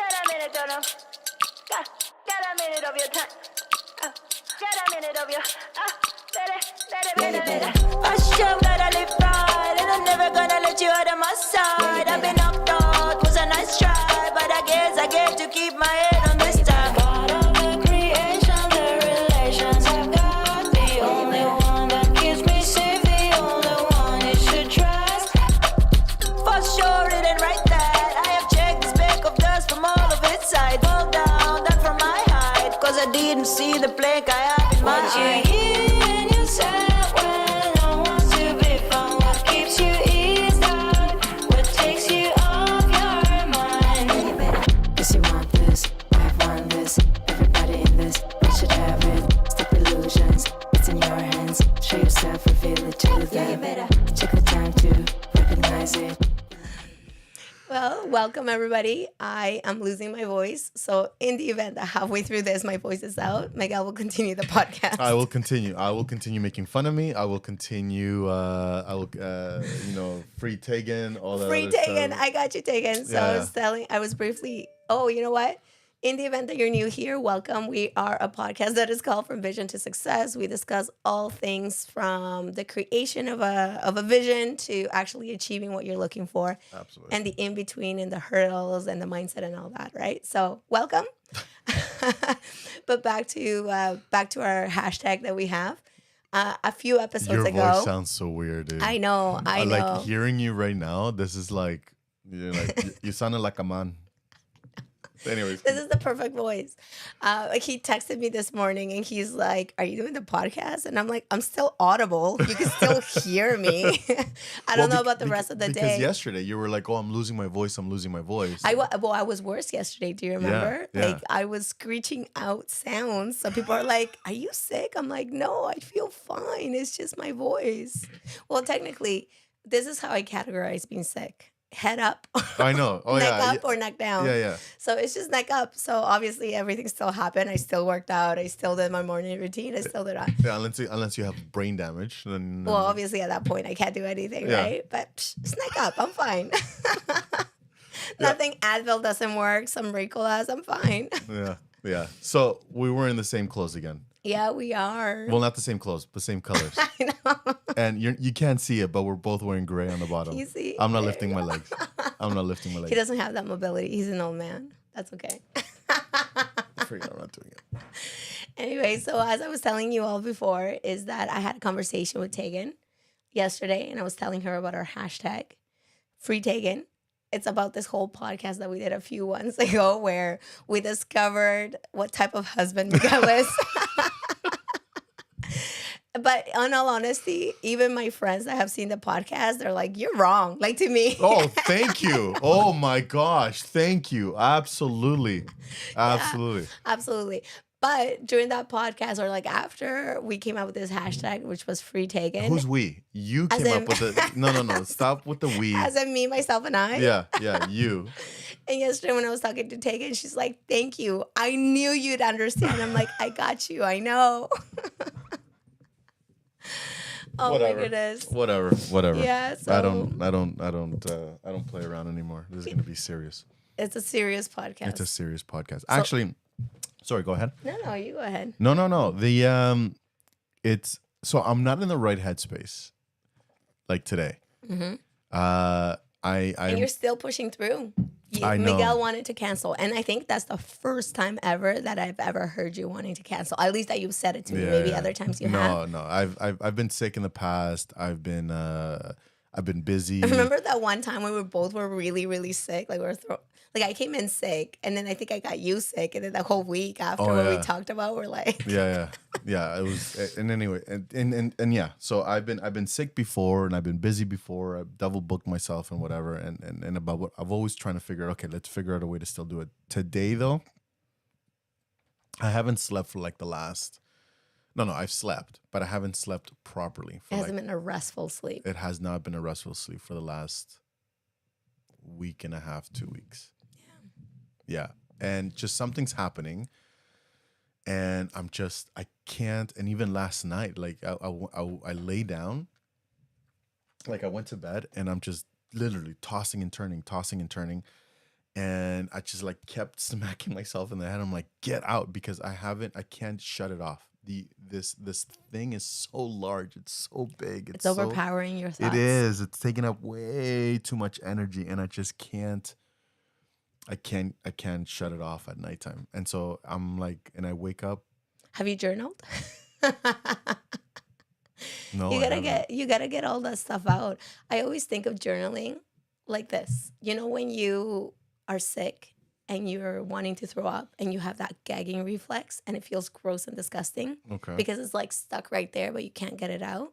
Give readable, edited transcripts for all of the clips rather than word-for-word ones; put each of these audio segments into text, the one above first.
Get a minute, don't know. Get a minute of your time. Get a minute of your. Hush up, gotta live right, and I'm never gonna let you out of my side. I've been knocked out, was a nice try, but I guess I get to keep my head on this time. Part of the creation, the relations I've got, the only one that keeps me safe, the only one you should trust. For sure, it ain't right that I have checked the speck of dust from all of its sides. Fall down, that from my height, cause I didn't see the plank I have in my eye. Well, welcome everybody. I am losing my voice. So in the event that halfway through this, my voice is out, Miguel will continue the podcast. I will continue making fun of me. I will continue, free Tegan, all that Free other Tegan. stuff. I got you, Tegan. So I was briefly, you know what? In the event that you're new here, welcome. We are a podcast that is called From Vision to Success. We discuss all things from the creation of a vision to actually achieving what you're looking for. Absolutely. And the in-between and the hurdles and the mindset and all that, right? So welcome. But back to our hashtag that we have. A few episodes ago. Your voice sounds so weird, dude. I know. Like hearing you right now, this is like, you sounded like a man. Anyways, this is the perfect voice. He texted me this morning and he's like, "Are you doing the podcast?" And I'm like, "I'm still audible. You can still hear me." I don't know about the rest of the day. Because yesterday you were like, "Oh, I'm losing my voice. I'm losing my voice." I was worse yesterday. Do you remember? Yeah. Like I was screeching out sounds. So people are like, "Are you sick?" I'm like, "No, I feel fine. It's just my voice." Well, technically, this is how I categorize being sick. Head up. I know. Oh, neck up or neck down. Yeah. So it's just neck up. So obviously everything still happened. I still worked out. I still did my morning routine. I still did that. Yeah, unless you have brain damage. Then well, obviously at that point I can't do anything, right? But it's neck up. I'm fine. Nothing Advil doesn't work. Some Ricolas. I'm fine. Yeah. So we were in the same clothes again. Yeah, we are. Well, not the same clothes, but same colors. I know. And you can't see it, but we're both wearing gray on the bottom. You see? I'm not lifting my legs. He doesn't have that mobility. He's an old man. That's okay. I forgot I'm not doing it. Anyway, so as I was telling you all before, is that I had a conversation with Tegan yesterday, and I was telling her about our hashtag, Free Tegan. It's about this whole podcast that we did a few months ago where we discovered what type of husband Miguel is. But in all honesty, even my friends that have seen the podcast, they're like, "You're wrong." Like to me. Oh, thank you. Oh my gosh. Thank you. Absolutely. Yeah, absolutely. But during that podcast, or like after we came out with this hashtag, which was Free Tegan. Who's we? You came up with it. No. Stop with the we. As in me, myself, and I. Yeah, you. And yesterday when I was talking to Tegan, she's like, "Thank you. I knew you'd understand." I'm like, "I got you. I know." Oh Whatever. my goodness. Whatever. Yeah. So I don't play around anymore. This is gonna be serious. It's a serious podcast. It's a serious podcast. Actually, sorry, go ahead. No, you go ahead. No. It's so I'm not in the right headspace like today. Mm-hmm. And you're still pushing through. I know. Miguel wanted to cancel, and I think that's the first time ever that I've ever heard you wanting to cancel. At least that you've said it to me. Maybe other times you have. No. I've been sick in the past. I've been busy. Remember that one time when we both were really, really sick? Like I came in sick, and then I think I got you sick, and then the whole week after what we talked about, we're like, yeah. It was, and anyway, and yeah. So I've been sick before, and I've been busy before. I've double booked myself and whatever, and about what I've always trying to figure out. Okay, let's figure out a way to still do it. Today though, I haven't slept for like the last. No, I've slept, but I haven't slept properly. It hasn't been a restful sleep. It has not been a restful sleep for the last week and a half, 2 weeks. Yeah. And just something's happening. And I can't. And even last night, like I lay down, like I went to bed and I'm just literally tossing and turning. And I just like kept smacking myself in the head. I'm like, get out, because I can't shut it off. This thing is so large. It's so big. It's overpowering your It thoughts. is. It's taking up way too much energy, and I just can't. I can't shut it off at nighttime. And so I'm like, and I wake up. Have you journaled? No, You gotta get all that stuff out. I always think of journaling like this. You know, when you are sick and you're wanting to throw up and you have that gagging reflex and it feels gross and disgusting Okay. because it's like stuck right there, but you can't get it out.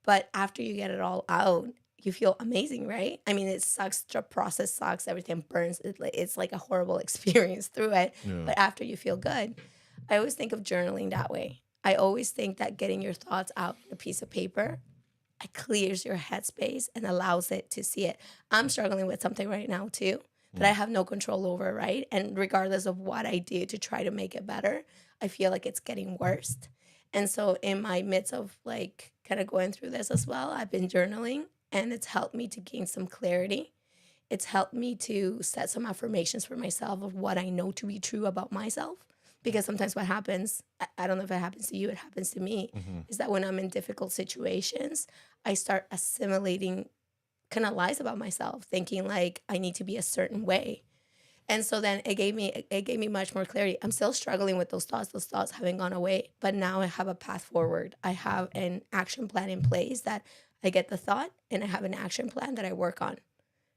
But after you get it all out, you feel amazing, right? I mean, it sucks. The process sucks. Everything burns. It's like a horrible experience through it. Yeah. But after you feel good, I always think of journaling that way. I always think that getting your thoughts out on a piece of paper, it clears your headspace and allows it to see it. I'm struggling with something right now too that I have no control over, right? And regardless of what I do to try to make it better, I feel like it's getting worse. And so in my midst of like kind of going through this as well, I've been journaling and it's helped me to gain some clarity. It's helped me to set some affirmations for myself of what I know to be true about myself. Because sometimes what happens, I don't know if it happens to you, it happens to me, is that when I'm in difficult situations, I start assimilating kind of lies about myself, thinking like I need to be a certain way. And so then it gave me much more clarity. I'm still struggling with those thoughts. Those thoughts haven't gone away, but now I have a path forward. I have an action plan in place that I get the thought and I have an action plan that I work on.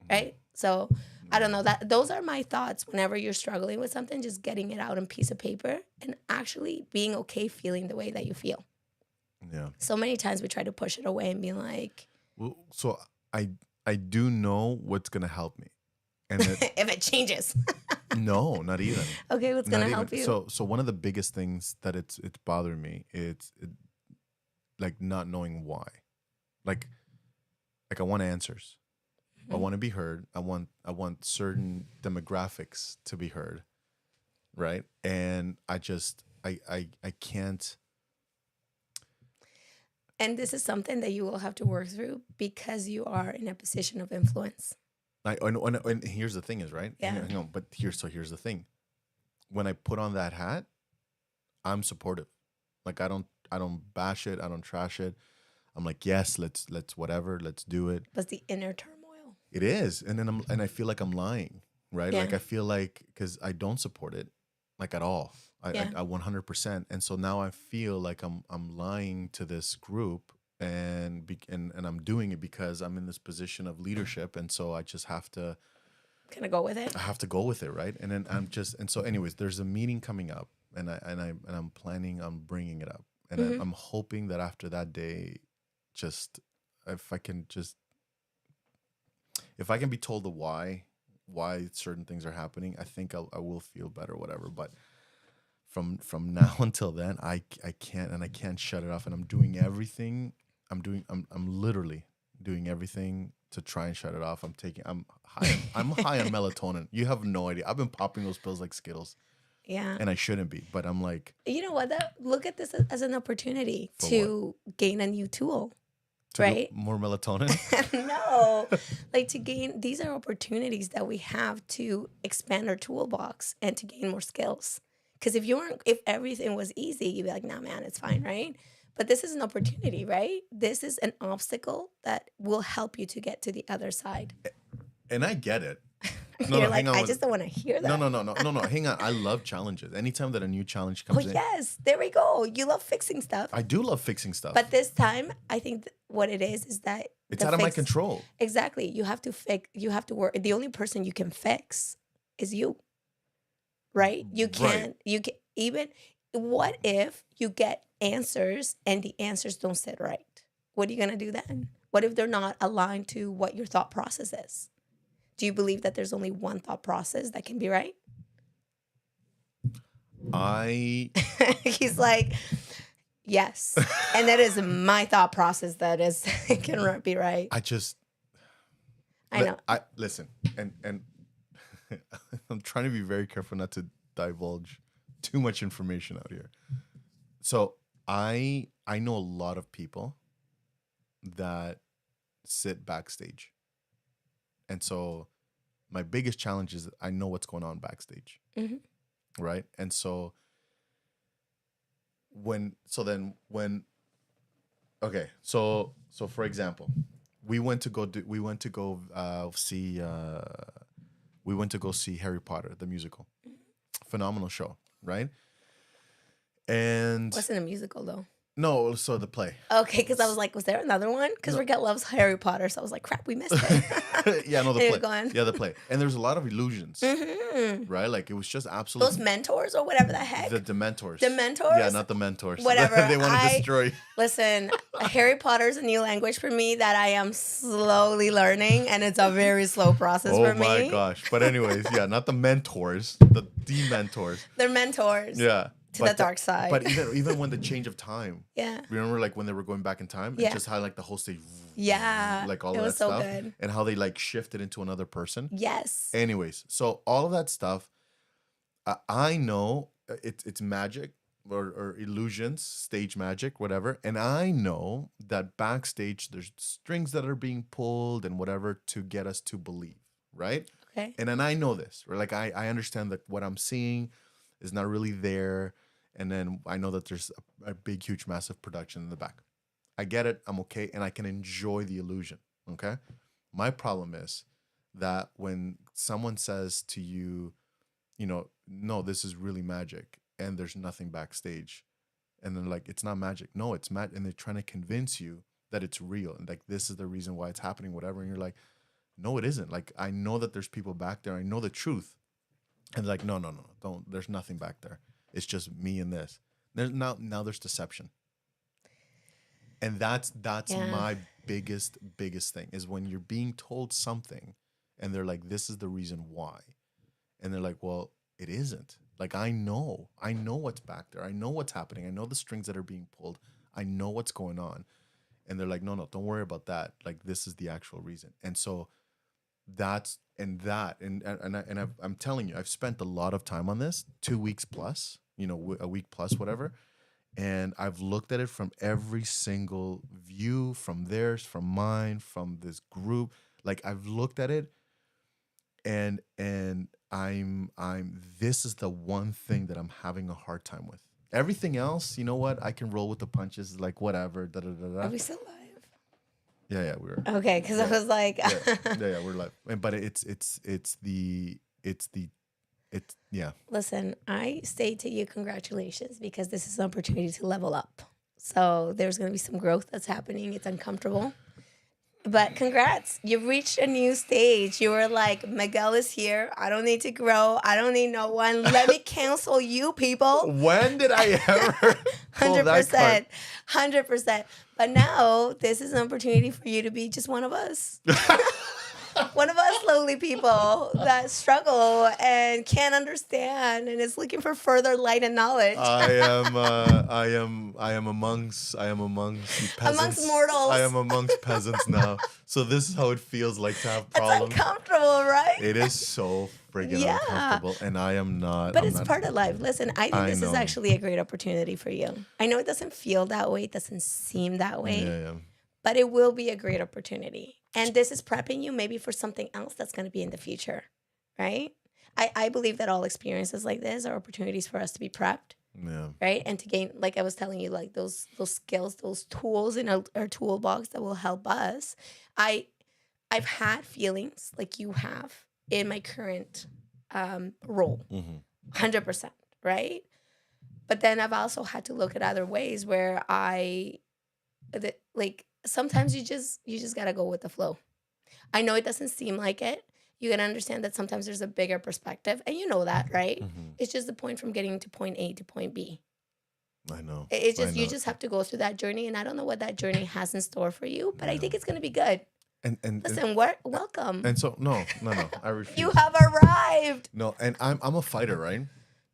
Right? So I don't know, that those are my thoughts whenever you're struggling with something, just getting it out on a piece of paper and actually being okay feeling the way that you feel. Yeah. So many times we try to push it away and be like, Well, so I do know what's gonna help me, and if it changes. no, not even. Okay, what's Not gonna even. help you? So one of the biggest things that it's bothering me, like not knowing why, like I want answers. I want to be heard. I want certain demographics to be heard, right? And I can't. And this is something that you will have to work through because you are in a position of influence. And here's the thing is, right? Yeah. But here's the thing. When I put on that hat, I'm supportive. Like I don't bash it. I don't trash it. I'm like, yes, let's whatever, let's do it. But the inner turmoil. It is, and then I feel like I'm lying, right? Yeah. Like I feel like because I don't support it, like at all. I 100%, and so now I feel like I'm lying to this group, and I'm doing it because I'm in this position of leadership, and so I just have to kind of go with it. I have to go with it, right? And then and so anyways, there's a meeting coming up, and I'm planning on bringing it up, and I'm hoping that after that day, just if I can be told the why certain things are happening, I think I will feel better, whatever. But from now until then, I can't shut it off, and I'm doing everything. I'm literally doing everything to try and shut it off. I'm high on melatonin. You have no idea. I've been popping those pills like Skittles. Yeah. And I shouldn't be, but I'm like, You know what? Look at this as an opportunity For to gain a new tool. to Right? do more melatonin. No, like to gain, these are opportunities that we have to expand our toolbox and to gain more skills. Because if everything was easy, you'd be like, nah, man, it's fine, right? But this is an opportunity, right? This is an obstacle that will help you to get to the other side. And I get it. You're like, I just don't want to hear that. No. Hang on. I love challenges. Anytime that a new challenge Oh, comes in, yes, there we go. You love fixing stuff. I do love fixing stuff. But this time, I think what it is that it's out of my control. Exactly. You have to fix. You have to work. The only person you can fix is you. Right? You can't. You can even. What if you get answers and the answers don't sit right? What are you gonna do then? What if they're not aligned to what your thought process is? Do you believe that there's only one thought process that can be right? He's like, yes. And that is my thought process that is can be right. I know. Listen, and I'm trying to be very careful not to divulge too much information out here. So I know a lot of people that sit backstage. And so My biggest challenge is that I know what's going on backstage, right? And so okay, so for example, we went to go see Harry Potter the musical. Phenomenal show, right? And Wasn't a musical though. no, so the play. Okay, because I was like, was there another one? Because Raquel loves Harry Potter, so I was like, crap, we missed it. Yeah, no, the Anyway, play. go on. Yeah, the play. And there's a lot of illusions, right? Like it was just absolutely Those mentors or whatever the heck. the Dementors. The mentors? Yeah, not the mentors. Whatever. They want to destroy. Listen, Harry Potter's a new language for me that I am slowly learning, and it's a very slow process for me. Oh my gosh! But anyways, yeah, not the mentors, the dementors. They're mentors. Yeah. To the dark side. But even when the change of time. Yeah. Remember, like when they were going back in time, Yeah. and just how like the whole stage. Yeah. Like all it of was that so stuff, good. and how they like shifted into another person. Yes. Anyways, so all of that stuff, I know it's magic or illusions, stage magic, whatever. And I know that backstage there's strings that are being pulled and whatever to get us to believe, right? Okay. And then I know this, or like I understand that what I'm seeing is not really there. And then I know that there's a big, huge, massive production in the back. I get it. I'm okay. And I can enjoy the illusion. Okay. My problem is that when someone says to you, no, this is really magic, and there's nothing backstage, and they're like, it's not magic. No, it's magic. And they're trying to convince you that it's real. And like, this is the reason why it's happening, whatever. And you're like, no, it isn't. Like, I know that there's people back there. I know the truth. And like, no, don't. There's nothing back there. It's just me and this. There's now there's deception. And that's my biggest thing is when you're being told something and they're like, this is the reason why. And they're like, well, it isn't. Like, I know what's back there. I know what's happening. I know the strings that are being pulled. I know what's going on. And they're like, no, don't worry about that. Like, this is the actual reason. And so I'm telling you, I've spent a lot of time on this, 2 weeks plus, a week plus, whatever. And I've looked at it from every single view, from theirs, from mine, from this group. Like, I've looked at it, and I'm this is the one thing that I'm having a hard time with. Everything else, you know what? I can roll with the punches, like whatever. Da, da, da, da. Are we still live? Yeah, we're Okay, because I was like, yeah, we're live. But yeah. Listen, I say to you, congratulations, because this is an opportunity to level up. So there's going to be some growth that's happening. It's uncomfortable. But congrats. You've reached a new stage. You were like, Miguel is here. I don't need to grow. I don't need no one. Let me cancel you, people. When did I ever pull that card? 100%. But now this is an opportunity for you to be just one of us. One of us lowly people that struggle and can't understand and is looking for further light and knowledge. I am amongst the peasants. Amongst mortals. I am amongst peasants now. So this is how it feels like to have problems. It's uncomfortable, right? It is so friggin' uncomfortable, and I am not. But it's part of life. Listen, I think this is know. actually a great opportunity for you. I know it doesn't feel that way. It doesn't seem that way. Yeah. But it will be a great opportunity. And this is prepping you maybe for something else that's going to be in the future, right? I believe that all experiences like this are opportunities for us to be prepped, right? And to gain, like I was telling you, like those skills, those tools in our toolbox that will help us. I've had feelings like you have in my current role, 100%, right? But then I've also had to look at other ways where sometimes you just gotta go with the flow. I know it doesn't seem like it. You gotta understand that sometimes there's a bigger perspective, and you know that, right? It's just the point from getting to point A to point B. I know. It's just you just have to go through that journey, and I don't know what that journey has in store for you, but I think it's gonna be good. And listen, welcome. And so no, I refuse. You have arrived. No, and I'm a fighter, right?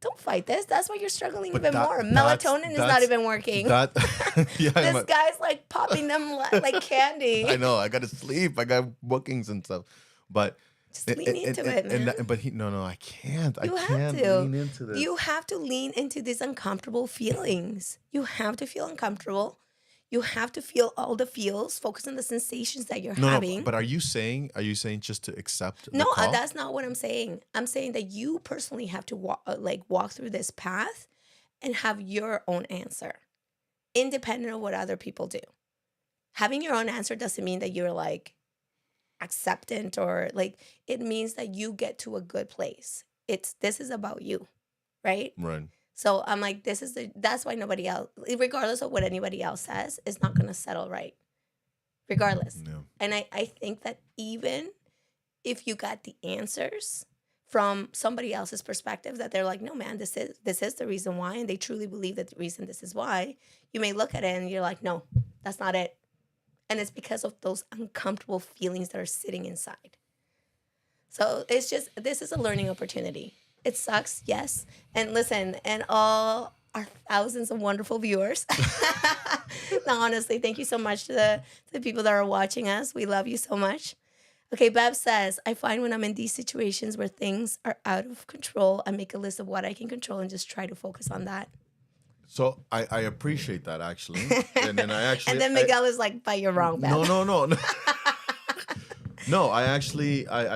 Don't fight this. That's why you're struggling But even more. Melatonin is not even working. This guy's like popping them like candy. I know. I got to sleep. I got bookings and stuff. But just lean into it, man. I can't. You can't have to lean into this. You have to lean into these uncomfortable feelings. You have to feel uncomfortable. You have to feel all the feels, focus on the sensations that you're No, having. but are you saying just to accept the No, call? that's not what I'm saying. I'm saying that you personally have to walk through this path and have your own answer, independent of what other people do. Having your own answer doesn't mean that you're like acceptant or like, it means that you get to a good place. This is about you, right? Right. So I'm like, that's why nobody else, regardless of what anybody else says, is not gonna settle right. Regardless. Yeah. And I think that even if you got the answers from somebody else's perspective, that they're like, no man, this is the reason why, and they truly believe that the reason this is why, you may look at it and you're like, no, that's not it. And it's because of those uncomfortable feelings that are sitting inside. So it's just, this is a learning opportunity. It sucks, yes. And listen, and all our thousands of wonderful viewers. No, honestly, thank you so much to the people that are watching us. We love you so much. Okay, Bev says, I find when I'm in these situations where things are out of control, I make a list of what I can control and just try to focus on that. So I appreciate that actually, and then And then Miguel is like, but you're wrong, Bev. No. No, I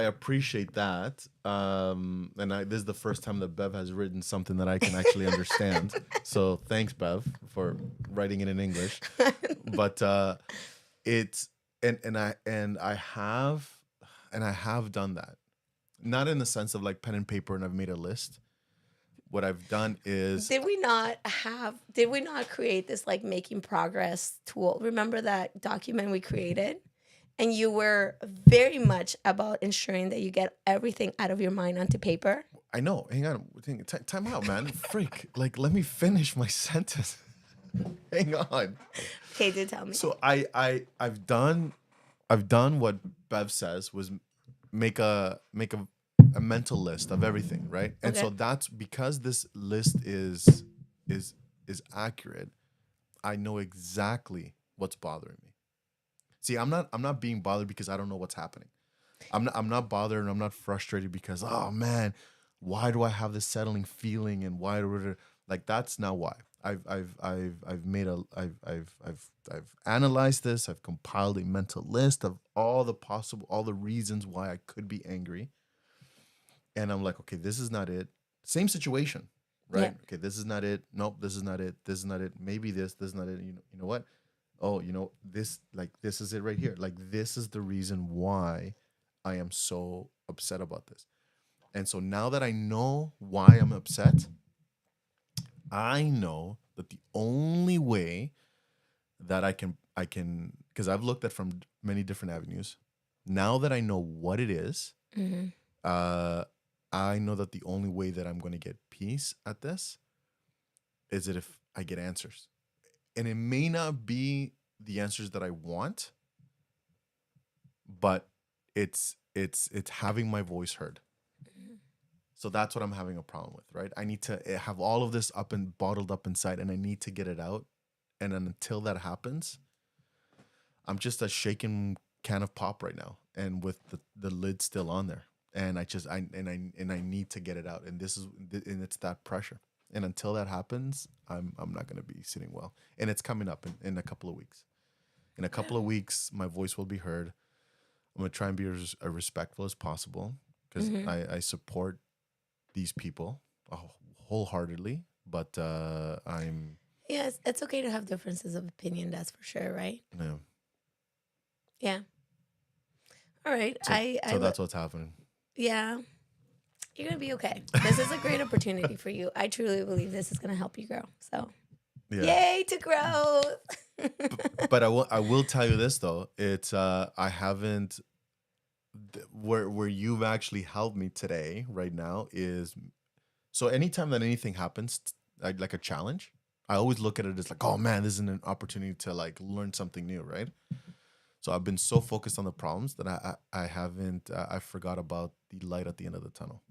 appreciate that. This is the first time that Bev has written something that I can actually understand. So thanks, Bev, for writing it in English. But it's and I have done that. Not in the sense of like pen and paper and I've made a list. What I've done is, did we not create this like making progress tool? Remember that document we created? And you were very much about ensuring that you get everything out of your mind onto paper. I know. Hang on. Time out, man. Freak. Like, let me finish my sentence. Hang on. Okay, do tell me. So I've done what Bev says, was make a mental list of everything, right? And Okay. so that's because this list is accurate. I know exactly what's bothering me. See, I'm not being bothered because I don't know what's happening. I'm not bothered and I'm not frustrated because, oh man, why do I have this settling feeling and why like that's not why. I've analyzed this. I've compiled a mental list of all the reasons why I could be angry. And I'm like, okay, this is not it. Same situation, right? Yeah. Okay, this is not it. Nope, this is not it. This is not it. Maybe this is not it. You know what? Oh, this is it right here. Like, this is the reason why I am so upset about this. And so now that I know why I'm upset, I know that the only way that I can, because I've looked at from many different avenues. Now that I know what it is, Mm-hmm. I know that the only way that I'm going to get peace at this is that if I get answers. And it may not be the answers that I want, but it's having my voice heard. So that's what I'm having a problem with, right? I need to have all of this up and bottled up inside, and I need to get it out. And then until that happens, I'm just a shaken can of pop right now, and with the lid still on there. And I need to get it out, and it's that pressure. And until that happens, I'm not going to be sitting well. And it's coming up in a couple of weeks. In a couple of weeks, my voice will be heard. I'm going to try and be as respectful as possible because I support these people wholeheartedly. But I'm... Yes, it's okay to have differences of opinion. That's for sure, right? Yeah. Yeah. All right. So that's what's happening. Yeah. You're going to be okay. This is a great opportunity for you. I truly believe this is going to help you grow. So, Yay to growth. But I will tell you this, though. It's, I haven't, where you've actually helped me today, right now, is, so anytime that anything happens, like a challenge, I always look at it as like, oh man, this is an opportunity to like learn something new, right? So I've been so focused on the problems that I haven't, I forgot about the light at the end of the tunnel.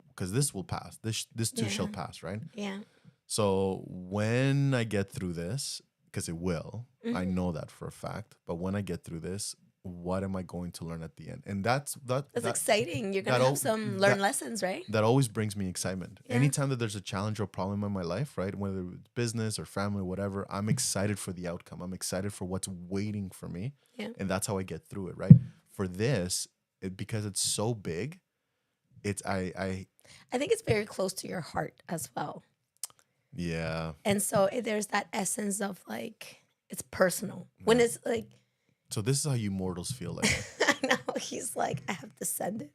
Because this will pass. This too shall pass, right? Yeah. So when I get through this, because it will, I know that for a fact. But when I get through this, what am I going to learn at the end? And That's exciting. You're gonna that have al- some that- learned lessons, right? that always brings me excitement. Yeah. Anytime that there's a challenge or problem in my life, right? Whether it's business or family, whatever, I'm excited for the outcome. I'm excited for what's waiting for me. Yeah. And that's how I get through it, right? For this, because it's so big, I think it's very close to your heart as well. yeah. And so there's that essence of like it's personal. When it's like So this is how you mortals feel like. I know he's like I have descended.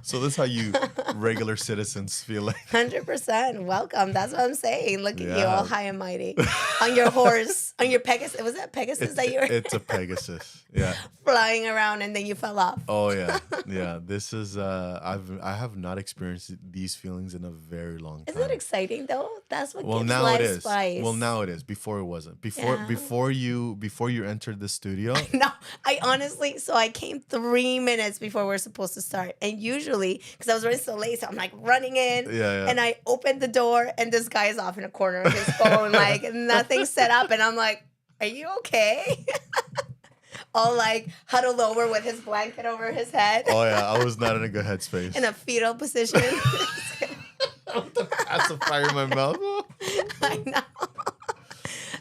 So this is how you regular citizens feel like. 100%. Welcome. That's what I'm saying. Look at you, Yeah. all high and mighty, on your horse, on your Pegasus. Was that Pegasus that you were It's a Pegasus. Yeah. flying around and then you fell off? Oh yeah. Yeah. This is I have not experienced these feelings in a very long time. Isn't that exciting though? That's what Well, gives now life it is. spice. Well, now it is. Before it wasn't. Yeah. Before you entered the studio. No, I honestly, so I came 3 minutes before we are supposed to start. And usually, because I was running so late, so I'm like running in. Yeah. And I opened the door and this guy is off in a corner of his phone, like nothing set up. And I'm like, are you okay? All like huddled over with his blanket over his head Oh yeah, I was not in a good headspace. in a fetal position. Pacifier in my mouth. I know.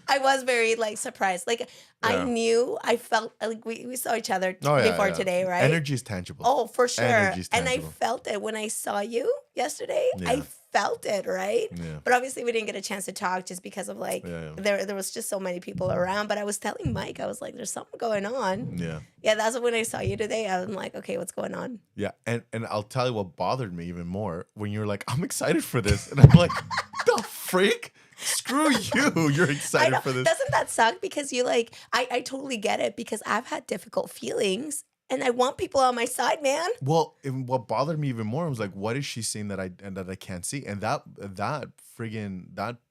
I was very like surprised. Like I Yeah. knew, I felt like we saw each other Oh, yeah, before yeah. today, right? Energy is tangible. Oh, for sure. Energy's And I tangible. felt it when I saw you yesterday. I Yeah. felt it, right? Yeah. But obviously we didn't get a chance to talk just because of like Yeah. there was just so many people around. But I was telling Mike, I was like, there's something going on. Yeah. Yeah, that's when I saw you today. I'm like, okay, what's going on? Yeah. And I'll tell you what bothered me even more when you're like, I'm excited for this. And I'm like, the freak? Screw you. You're I excited know. for this. Doesn't that suck? Because you like, I totally get it because I've had difficult feelings and I want people on my side, man. Well, and what bothered me even more was like, what is she seeing that I can't see? And that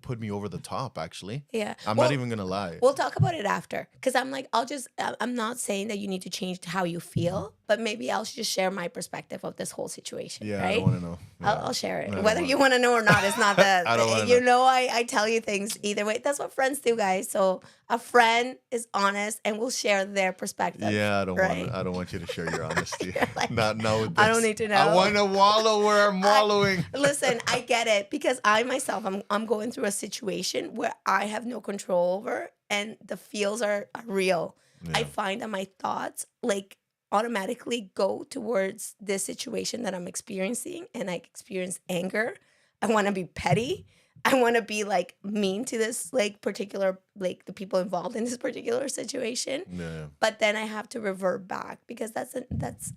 put me over the top. Actually, Yeah. I'm Well, not even gonna lie. We'll talk about it after. Because I'm like, I'm not saying that you need to change how you feel, but maybe I'll just share my perspective of this whole situation. Yeah, right? I don't want to know. Yeah. I'll share it. I don't Whether wanna- you want to know or not, it's not that. I don't wanna you know. know, I tell you things either way. That's what friends do, guys. So a friend is honest and will share their perspective. Yeah, right? I don't want you to share your honesty. You're like, Not know with I don't this. need to I know. want to wallow where I'm wallowing. Listen, I get it because I myself, I'm going through a situation where I have no control over and the feels are real. I Yeah. find that my thoughts like automatically go towards this situation that I'm experiencing and I experience anger. I want to be petty. I want to be like mean to this like particular like the people involved in this particular situation. Yeah. But then I have to revert back because that's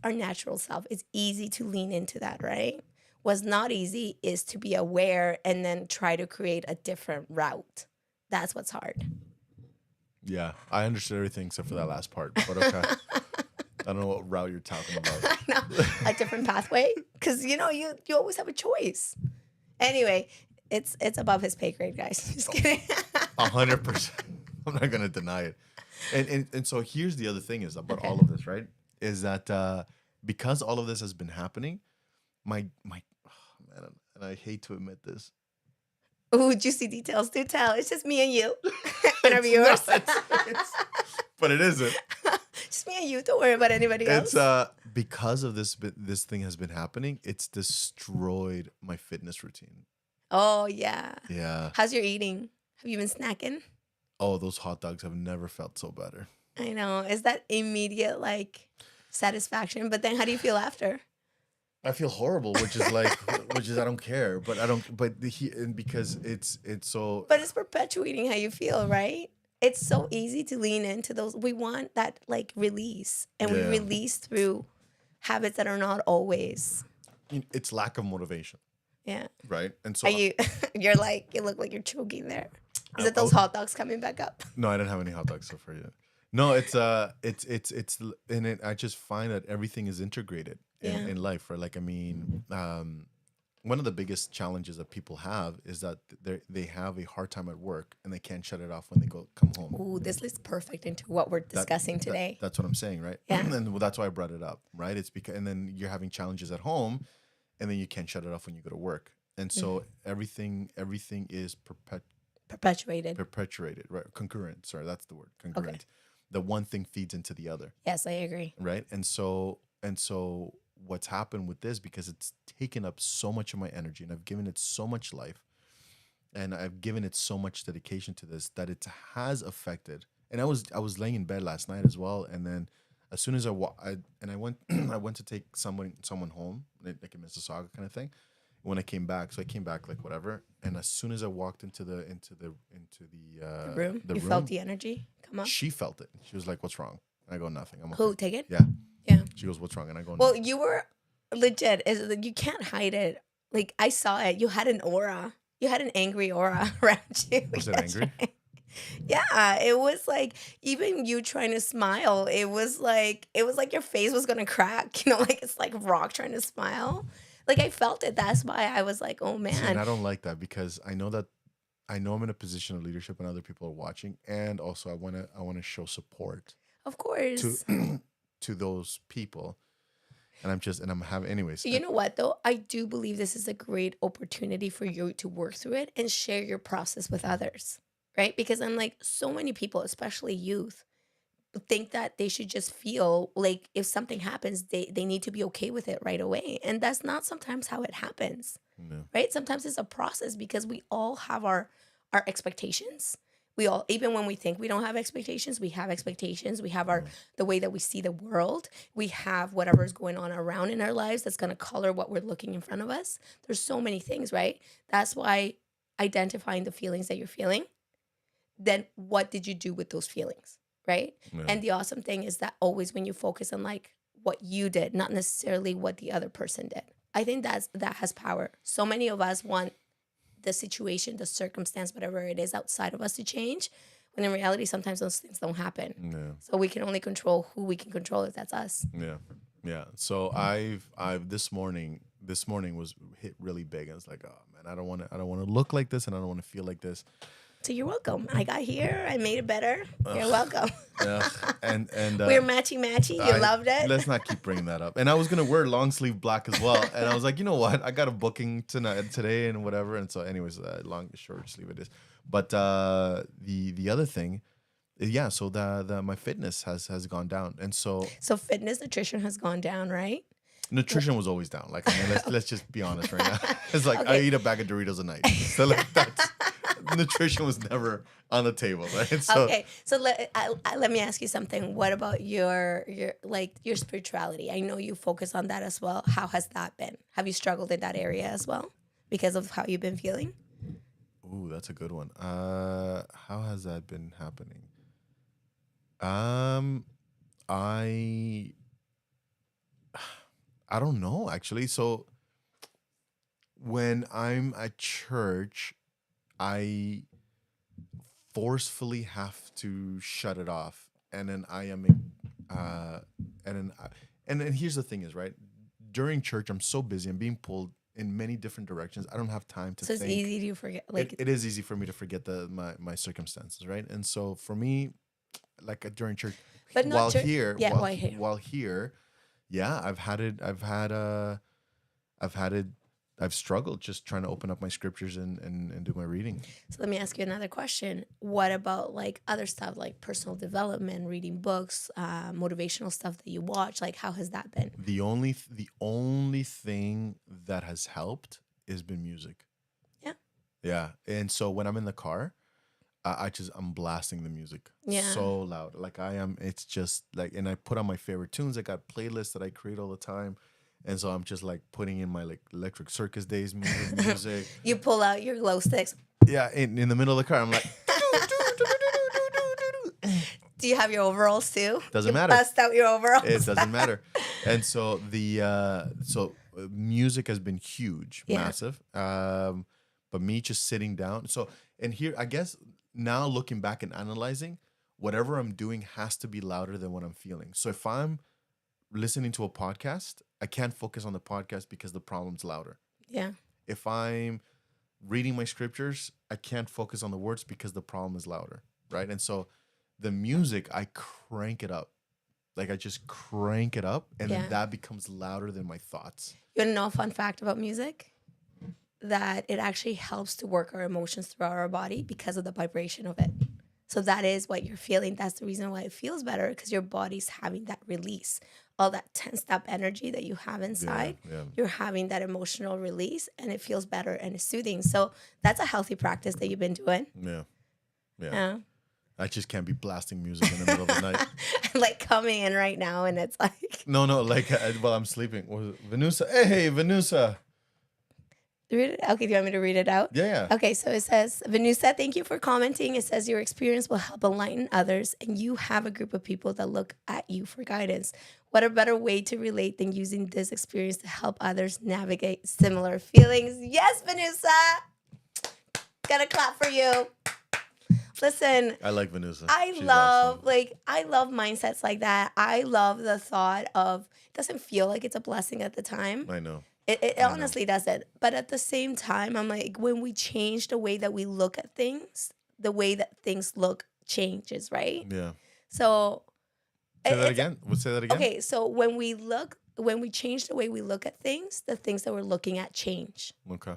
our natural self. It's easy to lean into that, right? What's not easy is to be aware and then try to create a different route. That's what's hard. Yeah. I understood everything except for that last part. But okay. I don't know what route you're talking about. No, a different pathway because you know you always have a choice. Anyway, it's above his pay grade, guys. Just kidding. 100%. I'm not gonna deny it. And so here's the other thing is about all of this, right? Is that because all of this has been happening, my oh, man, and I hate to admit this. Ooh, juicy details. Do tell. It's just me and you and our viewers. But it isn't. Just me and you. Don't worry about anybody else. It's because of this thing has been happening, it's destroyed my fitness routine. Oh yeah. Yeah. How's your eating? Have you been snacking? Oh, those hot dogs have never felt so better. I know. Is that immediate like satisfaction? But then how do you feel after? I feel horrible, which is I don't care, but because it's so. But it's perpetuating how you feel, right? It's so easy to lean into those. We want that like release, and we Yeah. release through habits that are not always. It's lack of motivation, Yeah. right? And so Are you? You look like you're choking there. Is it those hot dogs coming back up? no, I didn't have any hot dogs so far yet. No, it's in it. I just find that everything is integrated in life, right? Like, I mean, one of the biggest challenges that people have is that they have a hard time at work and they can't shut it off when they come home. Ooh, this leads perfect into what we're discussing today. That's what I'm saying, right? Yeah. And that's why I brought it up, right? It's because, and then you're having challenges at home, and then you can't shut it off when you go to work, and so everything is Perpetuated. perpetuated, right? Concurrent. Sorry, that's the word. Concurrent. the one thing feeds into the other, Yes, I agree. right? And so what's happened with this, because it's taken up so much of my energy and I've given it so much life and I've given it so much dedication to this, that it has affected. And I was laying in bed last night as well, and then as soon as I went I went to take someone home, like in Mississauga kind of thing. When I came back, so I came back like whatever, and as soon as I walked into the The room. the You room, felt the energy come up. she felt it. She was like, "What's wrong?" And I go, "Nothing. I'm okay." Who take it? Yeah. Yeah. She goes, "What's wrong?" And I go, Well, "Nothing." you were legit. You can't hide it. Like I saw it. You had an aura. You had an angry aura around you. Was it angry? Yeah, it was like even you trying to smile. It was like your face was gonna crack. You know, like it's like rock trying to smile. Like I felt it. That's why I was like, oh See, and man. I don't like that, because I know I'm in a position of leadership and other people are watching, and also I want to show support Of course. to those people, and I'm having anyways. You know what though? I do believe this is a great opportunity for you to work through it and share your process with others, right? Because unlike so many people, especially youth, think that they should just feel like if something happens, they need to be okay with it right away. And that's not sometimes how it happens, No. right? Sometimes it's a process because we all have our expectations. We all, even when we think we don't have expectations, we have expectations. We have our the way that we see the world. We have whatever is going on around in our lives that's going to color what we're looking in front of us. There's so many things, right? That's why identifying the feelings that you're feeling, then what did you do with those feelings, right? Yeah. And the awesome thing is that always when you focus on like what you did, not necessarily what the other person did. I think that has power. So many of us want the situation, the circumstance, whatever it is outside of us to change, when in reality, sometimes those things don't happen. Yeah. So we can only control who we can control if that's us. Yeah. Yeah. So I've this morning was hit really big. I was like, oh man, I don't want to look like this, and I don't want to feel like this. So you're welcome. I got here. I made it better. You're welcome. And We're matchy. You loved it. Let's not keep bringing that up. And I was gonna wear long sleeve black as well. And I was like, you know what? I got a booking today and whatever. And so, anyways, short sleeve it is. But the other thing, yeah. So the my fitness has gone down, and so fitness, nutrition has gone down, right? nutrition was always down. Like, I mean, let's just be honest right now. It's like I Okay. eat a bag of Doritos a night. So like that's nutrition was never on the table, right? So Okay, so let me ask you something. What about your spirituality? I know you focus on that as well. How has that been? Have you struggled in that area as well because of how you've been feeling? ooh, that's a good one. How has that been happening? I I don't know actually. So when I'm at church, I forcefully have to shut it off, and then and then here's the thing is, right, during church I'm so busy, I'm being pulled in many different directions, I don't have time to So it's think. easy to forget. Like, It is easy for me to forget my circumstances, right? And so for me, like during church, but not while church. here, Yeah, while, while here. while here, yeah, I've struggled just trying to open up my scriptures and do my reading. So let me ask you another question. What about like other stuff like personal development, reading books, motivational stuff that you watch? Like, how has that been? The only thing that has helped has been music. Yeah. Yeah. And so when I'm in the car, I'm blasting the music Yeah. so loud. Like it's just like, and I put on my favorite tunes. I got playlists that I create all the time. And so I'm just like putting in my like Electric Circus Days music. You pull out your glow sticks. Yeah. In the middle of the car, I'm like, Do you have your overalls too? Doesn't You matter. Bust out your overalls. it doesn't matter. And so music has been huge, Yeah. massive. But me just sitting down. So, and here, I guess now looking back and analyzing, whatever I'm doing has to be louder than what I'm feeling. So if I'm listening to a podcast, I can't focus on the podcast because the problem's louder. Yeah. If I'm reading my scriptures, I can't focus on the words because the problem is louder, right? And so the music, I crank it up. Like I just crank it up, and Yeah. then that becomes louder than my thoughts. You want to know a fun fact about music? That it actually helps to work our emotions throughout our body because of the vibration of it. So that is what you're feeling. That's the reason why it feels better, because your body's having that release. All that tensed up energy that you have inside, you're having that emotional release, and it feels better and it's soothing. So that's a healthy practice that you've been doing. Yeah. I just can't be blasting music in the middle of the night. Like coming in right now, and it's like... No, like while I'm sleeping. Venusa, hey, Venusa. Read it? Okay, do you want me to read it out? Yeah. Okay, so it says, Venusa, thank you for commenting. It says your experience will help enlighten others, and you have a group of people that look at you for guidance. What a better way to relate than using this experience to help others navigate similar feelings. Yes, Venusa! Gotta clap for you. Listen, I like Venusa. I love mindsets like that. I love the thought of, it doesn't feel like it's a blessing at the time. I know. It honestly doesn't. But at the same time, I'm like, when we change the way that we look at things, the way that things look changes, right? Yeah. So Say that again. Okay, so when we change the way we look at things, the things that we're looking at change. Okay.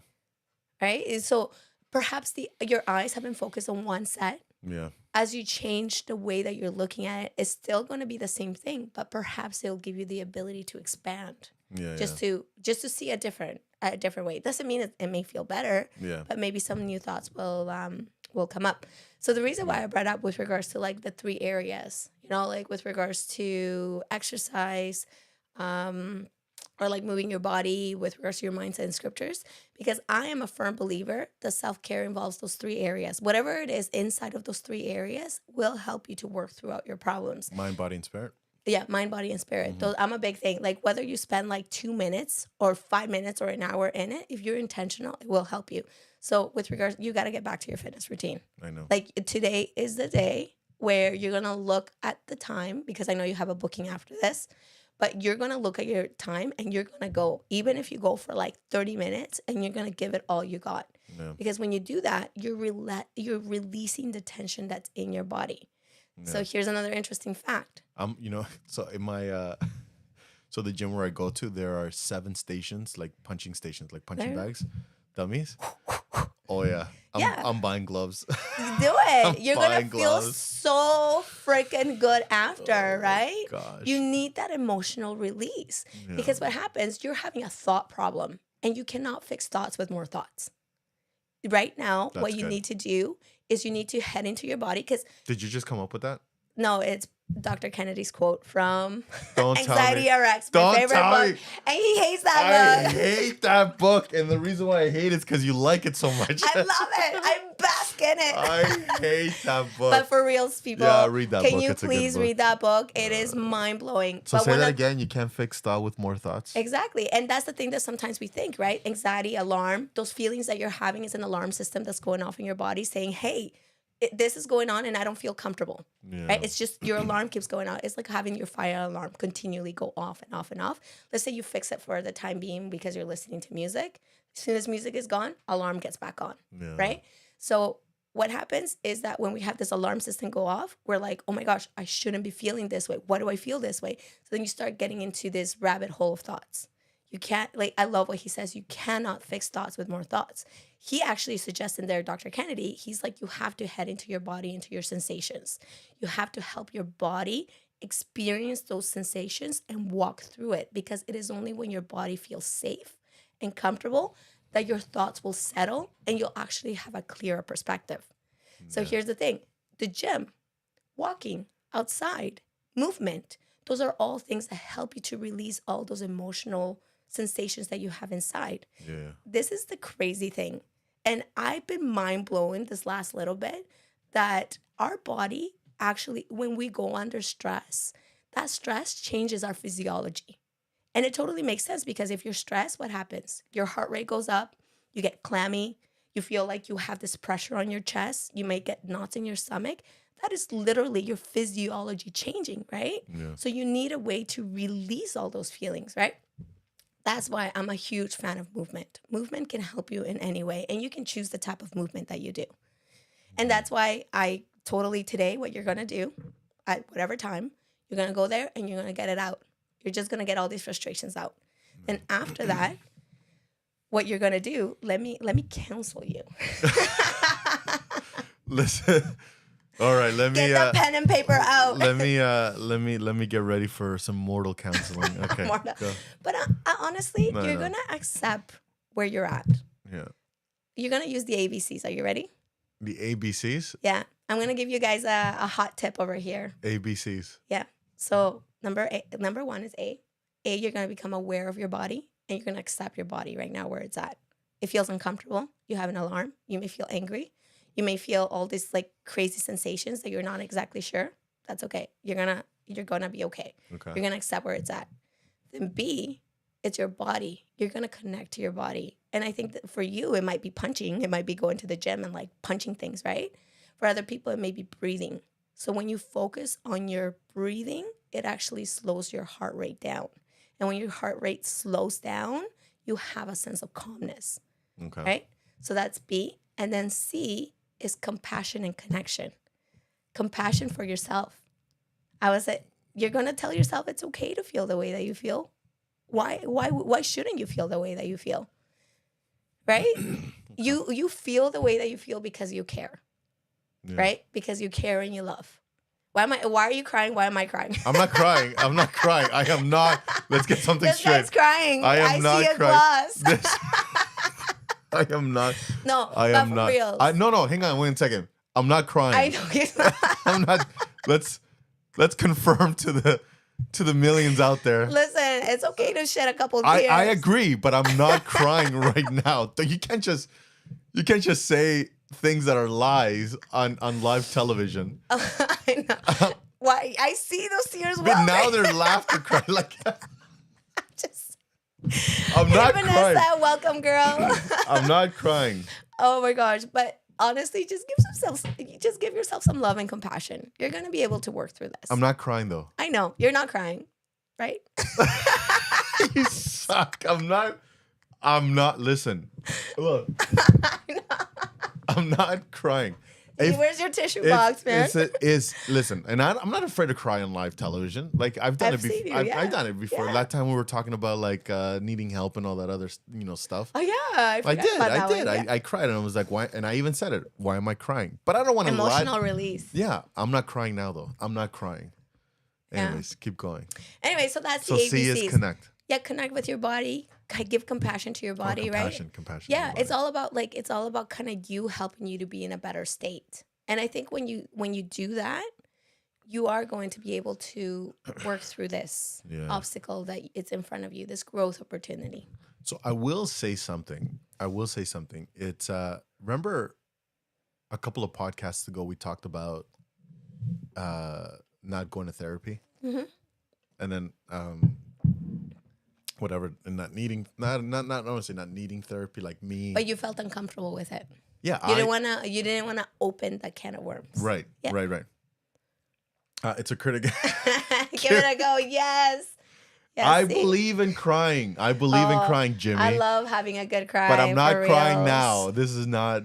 Right? And so perhaps your eyes have been focused on one set. Yeah. As you change the way that you're looking at it, it's still going to be the same thing, but perhaps it'll give you the ability to expand. Just to see a different way. It doesn't mean it may feel better, but maybe some new thoughts will come up. So the reason why I brought up with regards to like the 3 areas, like with regards to exercise, or like moving your body, with regards to your mindset and scriptures, because I am a firm believer that self-care involves those 3 areas. Whatever it is inside of those 3 areas will help you to work throughout your problems. Mind, body, and spirit. Yeah, mind, body, and spirit. I'm a big thing. Like whether you spend like 2 minutes or 5 minutes or an hour in it, if you're intentional, it will help you. So with regards, you got to get back to your fitness routine. I know. Like today is the day where you're going to look at the time, because I know you have a booking after this, but you're going to look at your time and you're going to go, even if you go for like 30 minutes, and you're going to give it all you got. Yeah. Because when you do that, you're releasing the tension that's in your body. Yeah. So here's another interesting fact. So in my, so the gym where I go to, there are 7 stations, like punching stations, like punching bags, dummies. Oh yeah. I'm buying gloves. Do it. You're going to feel so freaking good after, right? Gosh. You need that emotional release. Yeah. Because what happens, you're having a thought problem, and you cannot fix thoughts with more thoughts. Right now, what you need to do is you need to head into your body. Because did you just come up with that? No, it's Dr. Kennedy's quote from Anxiety RX, my favorite book. And he hates that book. I hate that book. And the reason why I hate it is because you like it so much. I love it. I bask in it. I hate that book. But for reals, people, read that book. Can you please read that book? It is mind-blowing. So say that again. You can't fix thought with more thoughts. Exactly. And that's the thing that sometimes we think, right? Anxiety, alarm, those feelings that you're having is an alarm system that's going off in your body saying, hey, this is going on and I don't feel comfortable, right? It's just your alarm keeps going on. It's like having your fire alarm continually go off and off and off. Let's say you fix it for the time being because you're listening to music. As soon as music is gone, alarm gets back on, right? So what happens is that when we have this alarm system go off, we're like, oh my gosh, I shouldn't be feeling this way. Why do I feel this way? So then you start getting into this rabbit hole of thoughts. You can't, like, I love what he says. You cannot fix thoughts with more thoughts. He actually suggests in there, Dr. Kennedy, he's like, you have to head into your body, into your sensations. You have to help your body experience those sensations and walk through it, because it is only when your body feels safe and comfortable that your thoughts will settle and you'll actually have a clearer perspective. So here's the thing. The gym, walking, outside, movement, those are all things that help you to release all those emotional sensations that you have inside. This is the crazy thing. And I've been mind blown this last little bit that our body actually, when we go under stress, that stress changes our physiology. And it totally makes sense, because if you're stressed, what happens? Your heart rate goes up, you get clammy, you feel like you have this pressure on your chest, you may get knots in your stomach. That is literally your physiology changing, right? So you need a way to release all those feelings, right? That's why I'm a huge fan of movement. Movement can help you in any way, and you can choose the type of movement that you do. And that's why I totally today, what you're going to do at whatever time, you're going to go there and you're going to get it out. You're just going to get all these frustrations out. And after that, what you're going to do, let me counsel you. Listen. All right, let me Get the pen and paper out. let me get ready for some mortal counseling. Okay. Go. But honestly, No, you're no. gonna accept where you're at. Yeah. You're gonna use the ABCs. Are you ready? The ABCs? Yeah. I'm gonna give you guys a hot tip over here. ABCs. Yeah. So number one is A. A, you're gonna become aware of your body and you're gonna accept your body right now where it's at. It feels uncomfortable. You have an alarm. You may feel angry. You may feel all these like crazy sensations that you're not exactly sure. That's okay. You're gonna be okay. Okay. You're gonna accept where it's at. Then B, it's your body. You're gonna connect to your body. And I think that for you, it might be punching. It might be going to the gym and like punching things, right? For other people, it may be breathing. So when you focus on your breathing, it actually slows your heart rate down. And when your heart rate slows down, you have a sense of calmness. Okay. Right? So that's B. And then C is compassion and connection. Compassion for yourself. I would say you're gonna tell yourself it's okay to feel the way that you feel. Why shouldn't you feel the way that you feel? Right? You feel the way that you feel because you care. Yeah. Right? Because you care and you love. Why are you crying? Why am I crying? I'm not crying. I'm not crying. I am not. Let's get something This straight. guy's crying. I am not see a crying. glass. This- I am not. No, I but am for not. reals. No. Hang on. Wait a second. I'm not crying. I know he's not. I'm not. Let's confirm to the millions out there. Listen, it's okay to shed a couple tears. I agree, but I'm not crying right now. You can't just say things that are lies on live television. I know. Why? I see those tears. But now they're laughter cry. Like Just. I'm Hey, not Vanessa, crying. welcome, girl. I'm not crying. Oh my gosh! But honestly, just give yourself some love and compassion. You're gonna be able to work through this. I'm not crying though. I know you're not crying, right? You suck. I'm not. Listen. Look. I'm not crying. Where's your tissue box, man? Listen, and I'm not afraid to cry on live television. Like I've done it before. I've done it before. Yeah. That time we were talking about like needing help and all that other stuff. Oh yeah, I I did. About that I did. one. Yeah. I cried and I was like, why? And I even said it. Why am I crying? But I don't want to lie. Emotional release. Yeah, I'm not crying now though. I'm not crying. Yeah. Anyways, keep going. Anyway, so that's So the C ABCs. is connect. Yeah, connect with your body. Give compassion to your body, right? Compassion. Yeah, to it's your all about kind of you helping you to be in a better state. And I think when you do that, you are going to be able to work through this obstacle that it's in front of you, this growth opportunity. So I will say something. It's remember a couple of podcasts ago we talked about not going to therapy, and then whatever, and not honestly not needing therapy like me. But you felt uncomfortable with it. Yeah, You didn't wanna open that can of worms. Right. Yeah. Right. It's a critic. Give it a go. Yes. I believe in crying. I believe in crying, Jimmy. I love having a good cry. but I'm not for crying reals. now. This is not.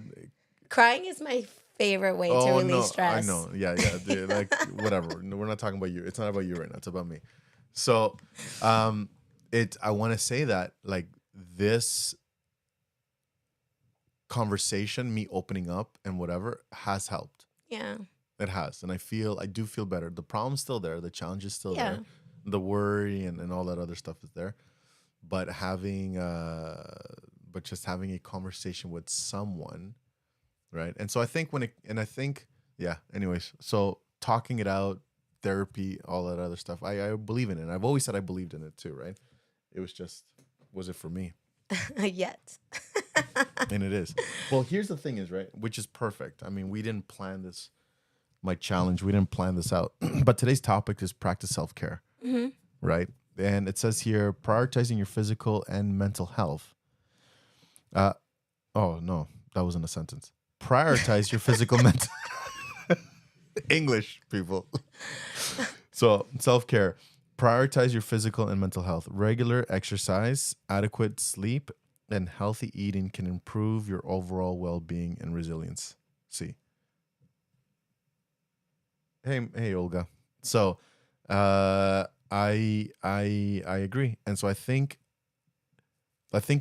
Crying is my favorite way to Oh release no, stress. I know. Yeah. Dude, like whatever. No, we're not talking about you. It's not about you right now. It's about me. So, I want to say that like this conversation, me opening up and whatever, has helped. Yeah. It has, and I do feel better. The problem's still there. The challenge is still Yeah. there. The worry and all that other stuff is there. But just having a conversation with someone, right? And so I think anyways, so talking it out, therapy, all that other stuff, I believe in it. I've always said I believed in it too, right? It was just, was it for me? Yet. And it is. Well, here's the thing is, right, which is perfect. I mean, we didn't plan this, my challenge. We didn't plan this out. But today's topic is practice self-care, right? And it says here, prioritizing your physical and mental health. Oh, no, that wasn't a sentence. Prioritize your physical, mental. English, people. So, self-care. Prioritize your physical and mental health. Regular exercise, adequate sleep, and healthy eating can improve your overall well-being and resilience. See. Hey, Olga. So, I agree, and so I think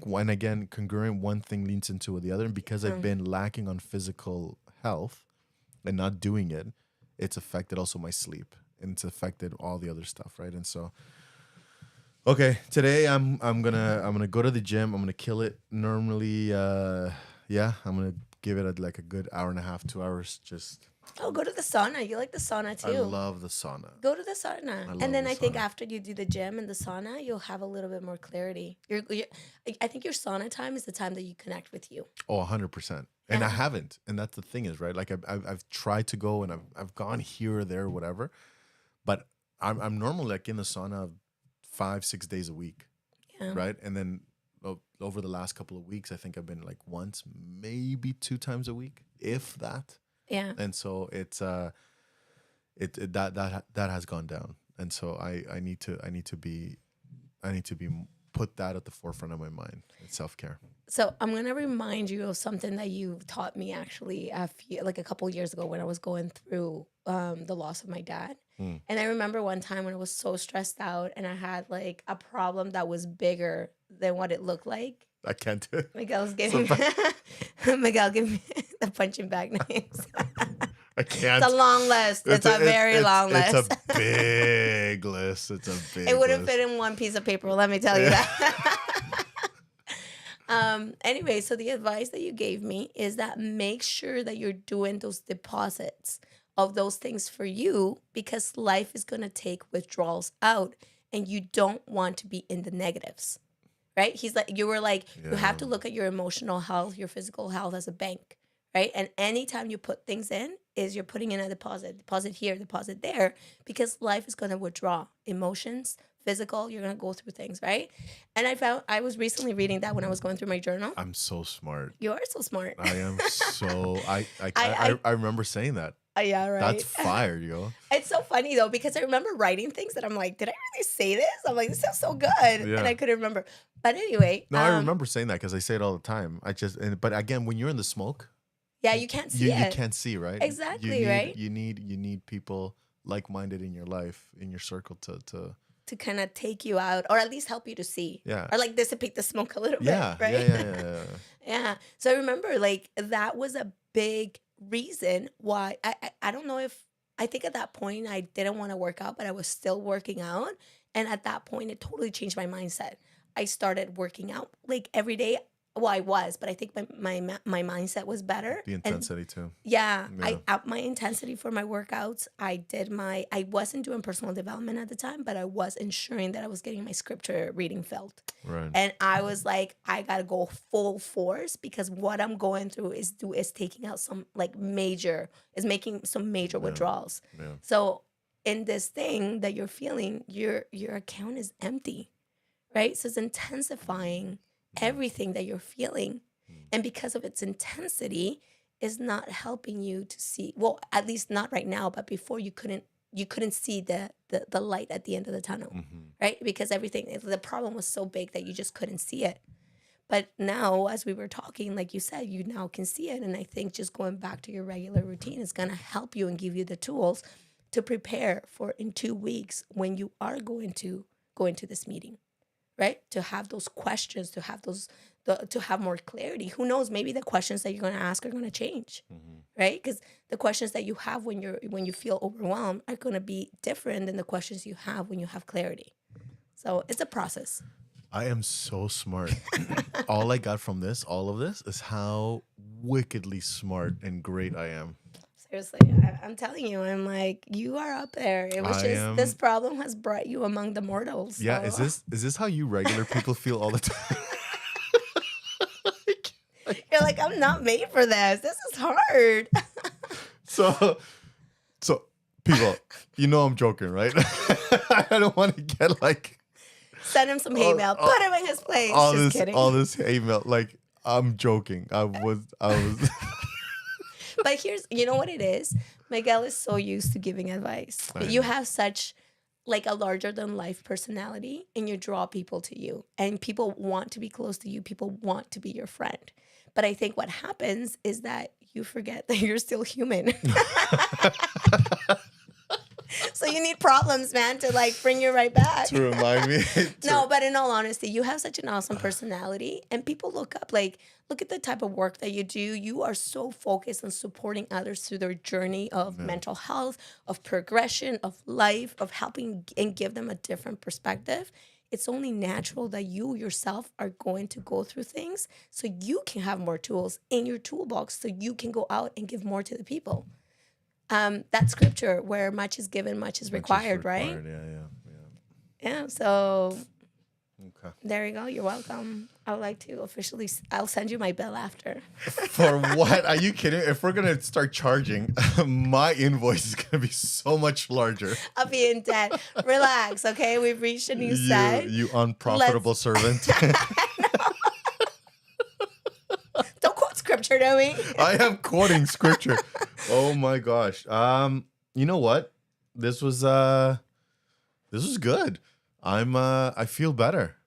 when again congruent, one thing leads into the other, and because I've been lacking on physical health and not doing it, it's affected also my sleep, and it's affected all the other stuff, right? And so, okay, today I'm gonna go to the gym. I'm gonna kill it. Normally, yeah, I'm gonna give it like a good hour and a half, 2 hours. Just Oh, go to the sauna. You like the sauna too. I love the sauna. Go to the sauna. love And then the I think sauna. after you do the gym and the sauna, you'll have a little bit more clarity. I think your sauna time is the time that you connect with you. Oh, 100%. And I Yeah. haven't, and that's the thing is, right? Like I've tried to go, and I've gone here or there, whatever, but I'm normally like in the sauna 5-6 days a week, Yeah. right? And then over the last couple of weeks, I think I've been like once, maybe 2 times a week, if that. Yeah. And so it's that has gone down, and so I need to be put that at the forefront of my mind. It's self-care. So I'm gonna remind you of something that you taught me actually like a couple years ago when I was going through the loss of my dad. And I remember one time when I was so stressed out and I had like a problem that was bigger than what it looked like. I can't do it. Miguel's giving Miguel give me the punching bag names. I can't. It's a long list. It's a very long list. It's a big list. It's a big It wouldn't list. fit in one piece of paper, let me tell you that. Anyway, so the advice that you gave me is that make sure that you're doing those deposits of those things for you, because life is going to take withdrawals out and you don't want to be in the negatives, right? You were like, you have to look at your emotional health, your physical health as a bank, right? And anytime you put things in, is you're putting in a deposit here, deposit there, because life is going to withdraw emotions, physical, you're going to go through things, right? And I was recently reading that when I was going through my journal. I'm so smart. You are so smart. I am so. I remember saying that. Yeah, right. That's fire, yo. It's so funny though, because I remember writing things that I'm like, did I really say this? I'm like, this sounds so good. Yeah. And I couldn't remember. But anyway. No, I remember saying that because I say it all the time. But again, when you're in the smoke, yeah, you can't see you it. can't see, right? Exactly, right? You need people like-minded in your life, in your circle to kind of take you out, or at least help you to see. Yeah. Or like dissipate the smoke a little yeah, bit, right? yeah. Yeah. So I remember like that was a big reason why I don't know if I think at that point I didn't want to work out, but I was still working out. And at that point it totally changed my mindset. I started working out like every day. Well, I was, but I think my mindset was better. The intensity too. Yeah, Yeah. I upped my intensity for my workouts. I wasn't doing personal development at the time, but I was ensuring that I was getting my scripture reading filled. Right. And I was like, I gotta go full force, because what I'm going through is taking out some making some major withdrawals. Yeah. So in this thing that you're feeling, your account is empty, right? So it's intensifying everything that you're feeling, and because of its intensity is not helping you to see, well, at least not right now, but before you couldn't see the light at the end of the tunnel, right? Because the problem was so big that you just couldn't see it. But now, as we were talking, like you said, you now can see it. And I think just going back to your regular routine is going to help you and give you the tools to prepare for in 2 weeks when you are going to go into this meeting. Right? To have those questions, to have more clarity. Who knows? Maybe the questions that you're going to ask are going to change, right? Because the questions that you have when you feel overwhelmed are going to be different than the questions you have when you have clarity. So it's a process. I am so smart. All I got from all of this, is how wickedly smart and great I am. Seriously, I'm telling you, I'm like, you are up there. It was this problem has brought you among the mortals. Yeah, so. is this how you regular people feel all the time? You're like, I'm not made for this. This is hard. So people, I'm joking, right? I don't want to get like send him some hate mail. Put him in his place. Just kidding. All this hate mail. Like, I'm joking. I was. But you know what it is? Miguel is so used to giving advice. You have such like a larger than life personality, and you draw people to you, and people want to be close to you. People want to be your friend. But I think what happens is that you forget that you're still human. So you need problems, man, to like bring you right back. To remind me. No, but in all honesty, you have such an awesome personality, and people look up, like, look at the type of work that you do. You are so focused on supporting others through their journey of mental health, of progression, of life, of helping and give them a different perspective. It's only natural that you yourself are going to go through things so you can have more tools in your toolbox so you can go out and give more to the people. That scripture where much is given, much is required, right? Yeah, so Okay. there you go. You're welcome. I would like to officially, I'll send you my bill after. For what? Are you kidding? If we're going to start charging, my invoice is going to be so much larger. I'll be in debt. Relax, okay? We've reached a new set. You unprofitable servant. Don't quote scripture to me. I am quoting scripture. Oh my gosh. You know what? This was good. I feel better.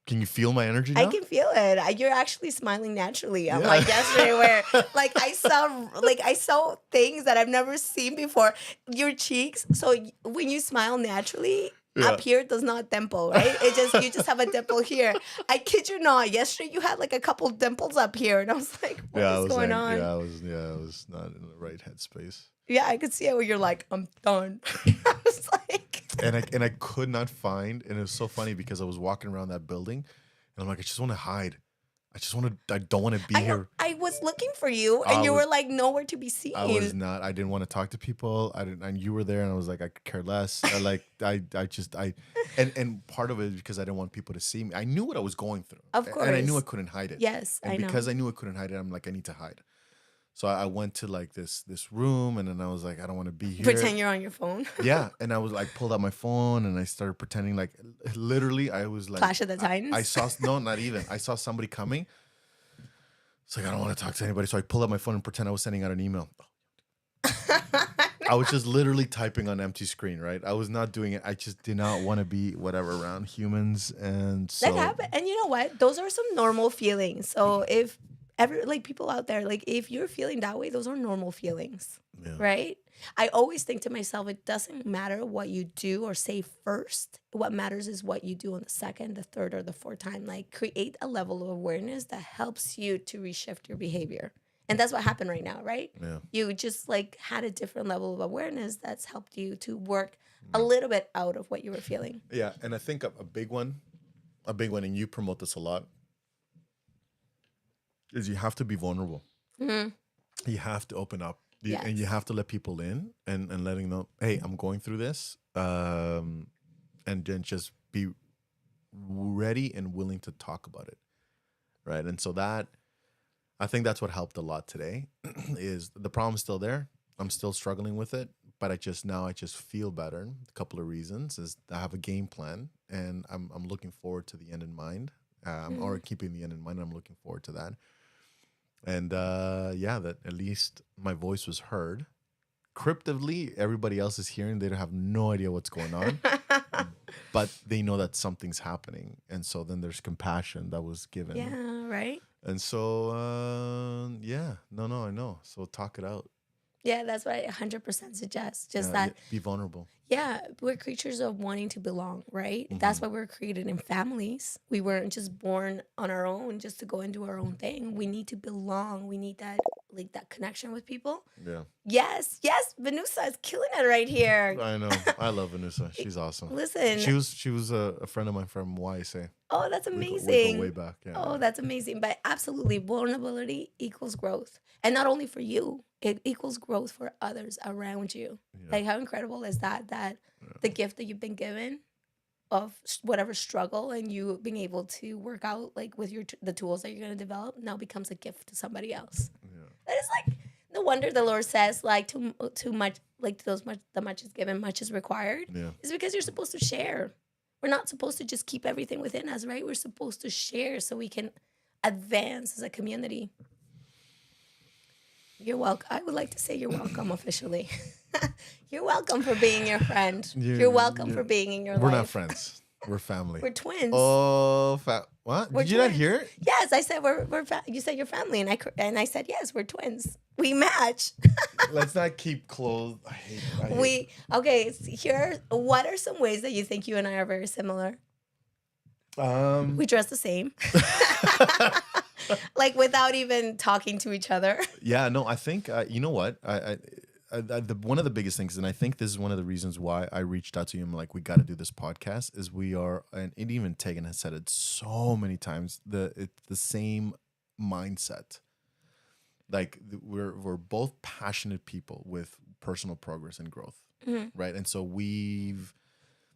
Can you feel my energy now? I can feel it. You're actually smiling naturally. I'm like yesterday where like I saw things that I've never seen before. Your cheeks. So when you smile naturally, up here does not dimple, right? You just have a dimple here. I kid you not. Yesterday you had like a couple dimples up here, and I was like, what is going on? I was not in the right headspace. Yeah, I could see it where you're like, I'm done. I was like, and I could not find, and it was so funny because I was walking around that building, and I'm like, I just want to hide. I don't want to be here. I was looking for you, and you were like nowhere to be seen. I was not. I didn't want to talk to people. I didn't. And you were there, and I was like, I could care less. And part of it is because I didn't want people to see me. I knew what I was going through, of course, and I knew I couldn't hide it. Yes, and I know. because I knew I couldn't hide it, I'm like, I need to hide. So I went to like this room, and then I was like, I don't want to be here. Pretend you're on your phone. Yeah, and I was like, pulled out my phone, and I started pretending like, literally, I was like, Clash of the Titans. I saw not even. I saw somebody coming. It's like, I don't want to talk to anybody, so I pulled out my phone and pretend I was sending out an email. I was just literally typing on empty screen, right? I was not doing it. I just did not want to be whatever around humans, and so that happened. And you know what? Those are some normal feelings. So if people out there, like if you're feeling that way, those are normal feelings, right? I always think to myself, it doesn't matter what you do or say first. What matters is what you do on the second, the third, or the fourth time. Like create a level of awareness that helps you to reshift your behavior. And that's what happened right now, right? Yeah. You just like had a different level of awareness that's helped you to work a little bit out of what you were feeling. Yeah, and I think a big one, and you promote this a lot, is you have to be vulnerable. Mm-hmm. You have to open up. Yes. And you have to let people in and letting them know, hey, I'm going through this. And then just be ready and willing to talk about it. Right. And so I think that's what helped a lot today is the problem's still there. I'm still struggling with it, but I just feel better. A couple of reasons is I have a game plan, and I'm looking forward to the end in mind. Or keeping the end in mind. I'm looking forward to that. And that at least my voice was heard. Cryptively, everybody else is hearing. They don't have no idea what's going on, but they know that something's happening. And so then there's compassion that was given. Yeah, right? And so, I know. So talk it out. Yeah, that's what I 100% suggest. Be vulnerable. Yeah, we're creatures of wanting to belong, right? Mm-hmm. That's why we're created in families. We weren't just born on our own just to go and do our own thing. We need to belong. We need that connection with people. Yeah. Yes. Venusa is killing it right here. I know. I love Venusa. She's awesome. Listen. She was a friend of mine from YSA. Oh, that's amazing. We go way back. Yeah. Oh, that's amazing. But absolutely, vulnerability equals growth. And not only for you, it equals growth for others around you. Yeah. Like, how incredible is that the gift that you've been given of whatever struggle and you being able to work out like with the tools that you're going to develop now becomes a gift to somebody else. Yeah. That is like, no wonder the Lord says like too much, like the much is given, much is required. Yeah. It's because you're supposed to share. We're not supposed to just keep everything within us, right? We're supposed to share so we can advance as a community. You're welcome. I would like to say you're welcome officially. You're welcome for being your friend. You're welcome for being in your life. We're not friends. We're family. We're twins. Oh, what? We're Did you not twins. hear it? Yes, I said you said you're family, and I said yes, we're twins. We match. Let's not keep close. I hate Okay. Here, what are some ways that you think you and I are very similar? We dress the same, like without even talking to each other. Yeah, no, I think you know what one of the biggest things, and I think this is one of the reasons why I reached out to you and I'm like, we got to do this podcast, is we are, and even Tegan has said it so many times, it's the same mindset. Like we're both passionate people with personal progress and growth, right? And so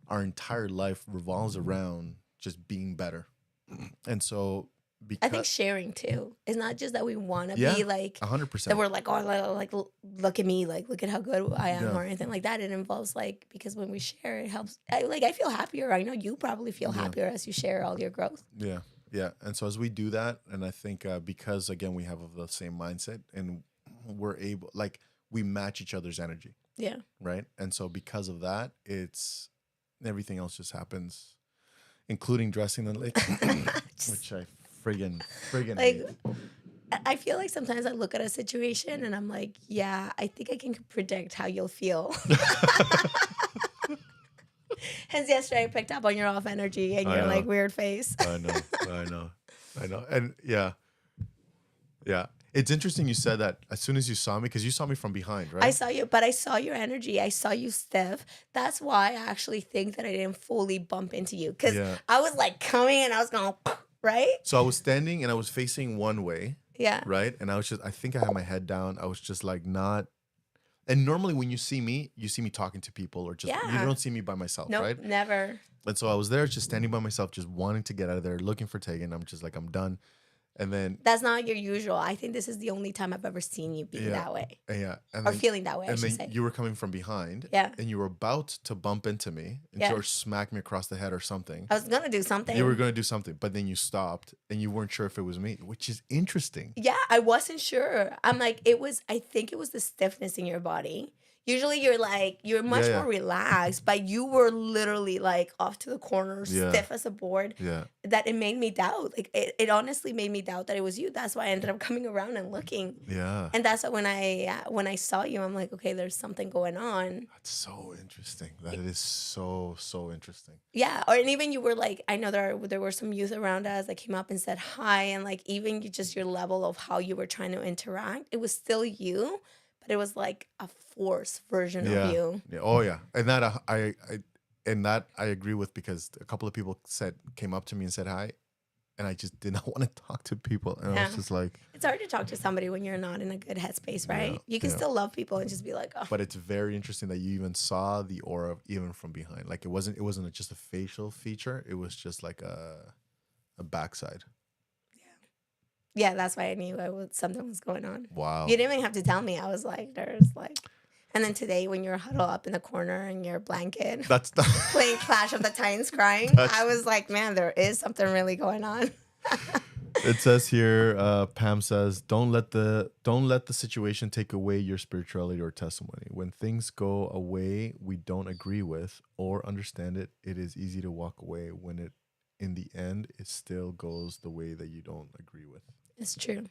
our entire life revolves around just being better, and so. I think sharing too. It's not just that we want to be like 100%. that we're like, oh, like look at me, like look at how good I am, or anything like that. It involves like, because when we share, it helps. I feel happier. I know you probably feel happier as you share all your growth. Yeah. And so as we do that, and I think because again we have the same mindset, and we're able, like, we match each other's energy. Yeah. Right. And so because of that, it's everything else just happens, including dressing the lake, which I friggin' like hate. I feel like sometimes I look at a situation and I'm like, yeah, I think I can predict how you'll feel. Hence yesterday I picked up on your off energy and your like weird face. I know. And yeah. It's interesting you said that as soon as you saw me, because you saw me from behind, right? I saw you, but I saw your energy. I saw you stiff. That's why I actually think that I didn't fully bump into you, because I was like coming and I was going, right? So I was standing and I was facing one way. Yeah. Right? And I think I had my head down. I was just like not. And normally when you see me talking to people, or just, you don't see me by myself, right? Nope, never. And so I was there just standing by myself, just wanting to get out of there, looking for Tegan. I'm just like, I'm done. And then that's not your usual. I think this is the only time I've ever seen you be that way. Yeah. Or feeling that way, I should then say. You were coming from behind. Yeah. And you were about to bump into me and George smacked me across the head or something. I was going to do something. You were going to do something, but then you stopped and you weren't sure if it was me, which is interesting. Yeah, I wasn't sure. I'm like, I think it was the stiffness in your body. Usually you're much more relaxed, but you were literally like off to the corner, stiff as a board. Yeah. That it made me doubt. Like it honestly made me doubt that it was you. That's why I ended up coming around and looking. Yeah. And that's why when I saw you, I'm like, okay, there's something going on. That's so interesting. That is so interesting. Yeah. And even you were like, I know there were some youth around us that came up and said hi, and like even just your level of how you were trying to interact, it was still you. But it was like a forced version of you. Yeah. Oh yeah. And that I agree with, because a couple of people came up to me and said hi, and I just did not want to talk to people. And I was just like, it's hard to talk to somebody when you're not in a good headspace, right? You can still love people and just be like, oh. But it's very interesting that you even saw the aura even from behind. Like it wasn't just a facial feature. It was just like a backside. Yeah, that's why I knew something was going on. Wow. You didn't even have to tell me. I was like, and then today when you're huddled up in the corner in your blanket, playing Clash of the Titans crying, I was like, man, there is something really going on. It says here, Pam says, don't let the situation take away your spirituality or testimony. When things go away we don't agree with or understand it, it is easy to walk away. When it in the end it still goes the way that you don't agree with. It's true.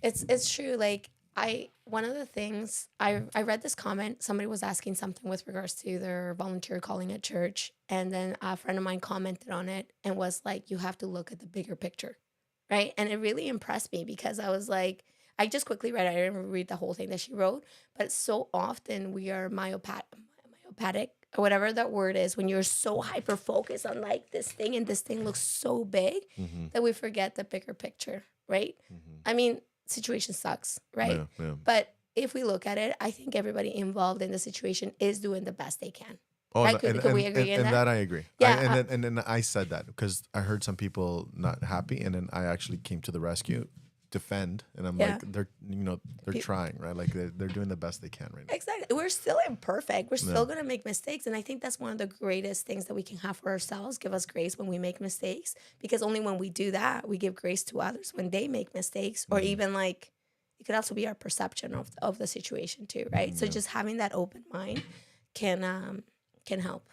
It's true. Like one of the things I read this comment, somebody was asking something with regards to their volunteer calling at church, and then a friend of mine commented on it and was like, you have to look at the bigger picture, right? And it really impressed me, because I was like, I just quickly read it. I didn't read the whole thing that she wrote, but so often we are myopathic or whatever that word is, when you're so hyper focused on like this thing, and this thing looks so big that we forget the bigger picture, right? I mean, situation sucks, right? Yeah. But if we look at it, I think everybody involved in the situation is doing the best they can. Oh, right? Could we agree on that? And that I agree. Yeah. And then I said that because I heard some people not happy, and then I actually came to the rescue, defend, and I'm like, they're trying, right? Like they're doing the best they can right now. Exactly. We're still imperfect. We're still gonna make mistakes, and I think that's one of the greatest things that we can have for ourselves. Give us grace when we make mistakes, because only when we do that, we give grace to others when they make mistakes, or even like it could also be our perception of the situation too, right? So just having that open mind can help.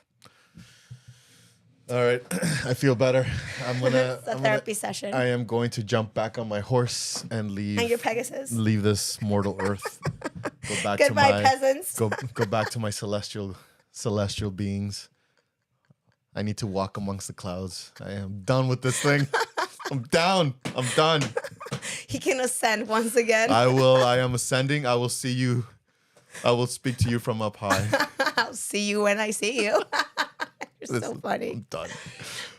All right, I feel better. It's a therapy session. I am going to jump back on my horse and leave. And your Pegasus. Leave this mortal earth. Go back Goodbye, to my peasants. Go back to my celestial beings. I need to walk amongst the clouds. I am done with this thing. I'm down. I'm done. He can ascend once again. I will. I am ascending. I will see you. I will speak to you from up high. I'll see you when I see you. You're so funny. I'm done.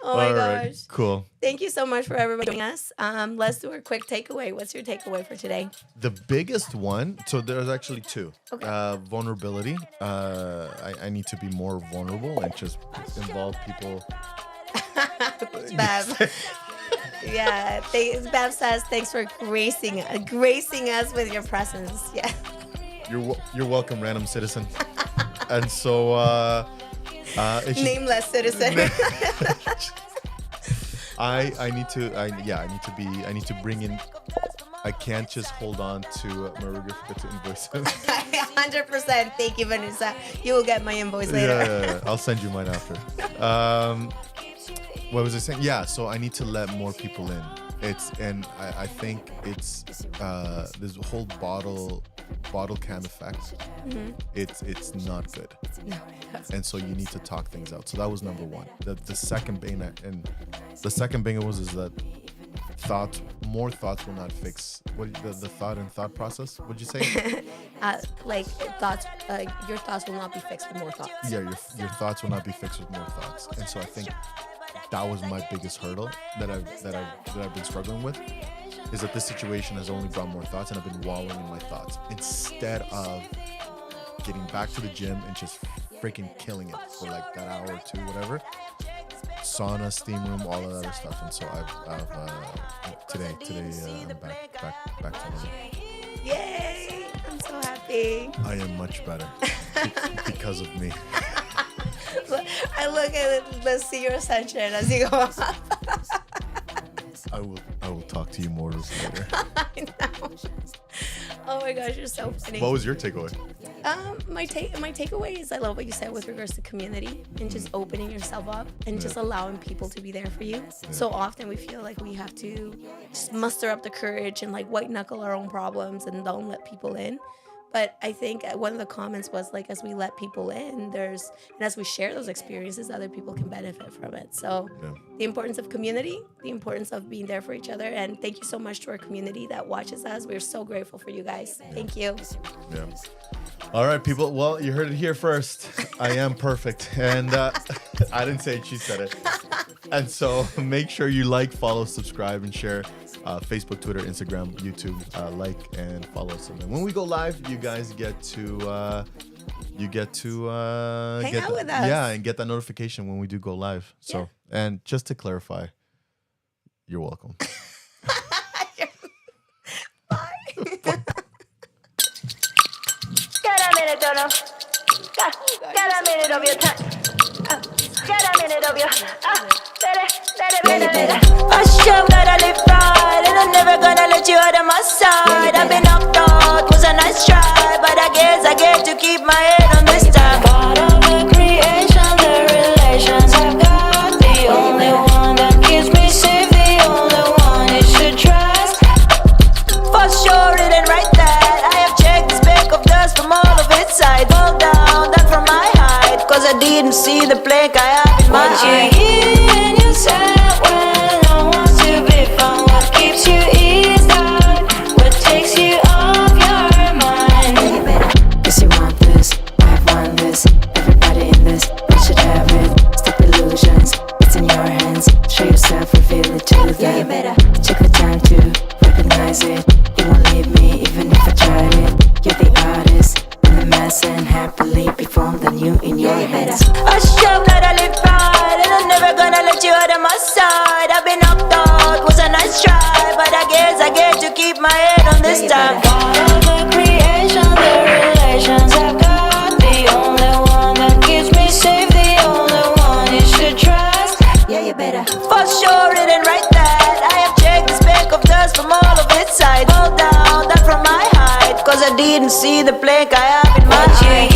Oh my All right, gosh. cool. Thank you so much for everybody joining us. Let's do a quick takeaway. What's your takeaway for today? The biggest one, so there's actually two. Okay. Vulnerability. I need to be more vulnerable and just involve people. Bev. Yeah. Bev says thanks for gracing us with your presence. Yeah. You're welcome, random citizen. And so Nameless citizen. I need to bring in. I can't just hold on to Maria to invoices. 100%. Thank you, Vanessa. You will get my invoice later. Yeah. I'll send you mine after. What was I saying? Yeah, so I need to let more people in. I think it's this whole bottle can effect. Mm-hmm. It's not good. No. And so you need to talk things out. So that was number one. The second thing is that more thoughts will not fix the thought process. What'd you say? Your thoughts will not be fixed with more thoughts. Yeah, your thoughts will not be fixed with more thoughts. And so I think that was my biggest hurdle that I've been struggling with, is that this situation has only brought more thoughts, and I've been wallowing in my thoughts instead of getting back to the gym and just freaking killing it for like that hour or two, whatever. Sauna, steam room, all of that other stuff. And so I've today I'm back to normal. Yay! I'm so happy. I am much better because of me. I look at it, let's see your ascension as you go up. I will talk to you mortals later. I know. Oh my gosh, you're so funny. What was your takeaway? My takeaway is I love what you said with regards to community and just opening yourself up and just allowing people to be there for you. Yeah. So often we feel like we have to just muster up the courage and like white knuckle our own problems and don't let people in. But I think one of the comments was like, as we let people in, and as we share those experiences, other people can benefit from it. So the importance of community, the importance of being there for each other. And thank you so much to our community that watches us. We're so grateful for you guys. Thank you. Yeah. All right, people. Well, you heard it here first. I am perfect. And I didn't say it, she said it. And so make sure you like, follow, subscribe, and share. Facebook, Twitter, Instagram, YouTube, like and follow us. And then when we go live, you guys get to hang out with us. Yeah, and get that notification when we do go live. So, and just to clarify, you're welcome. Bye. Got a minute, don't know. Got a minute of your time. Got a minute of your I sure gotta live right, and I'm never gonna let you out of my side. I've been knocked out, was a nice try, but I guess I get to keep my head on this time. Part of the creation, the relations I've got, the only one that keeps me safe, the only one you should trust. For sure, it ain't right that I have checked the speck of dust from all of its sides. Fall down, that from my height, cause I didn't see the plank I have in my eye. And you said when no one's to be found, what keeps you eased out, what takes you off your mind. Guess you want this, I've won this. Everybody in this, we should have it. Stop illusions, it's in your hands. Show yourself, reveal it to them. Take the time to recognize it. You won't leave me even if I tried it. You're the artist in the mess, and happily perform the new in your hands. I sure gotta live right, and I'm never gonna let you out of my side. I've been knocked out, was a nice try, but I guess I get to keep my head on this time. Part of the creation, the relations I've got, the only one that keeps me safe, the only one you should trust. Yeah, you better. For sure, it ain't right that I have checked the speck of dust from all of its sides. Fall down, that from my height, cause I didn't see the plank I have in my eye.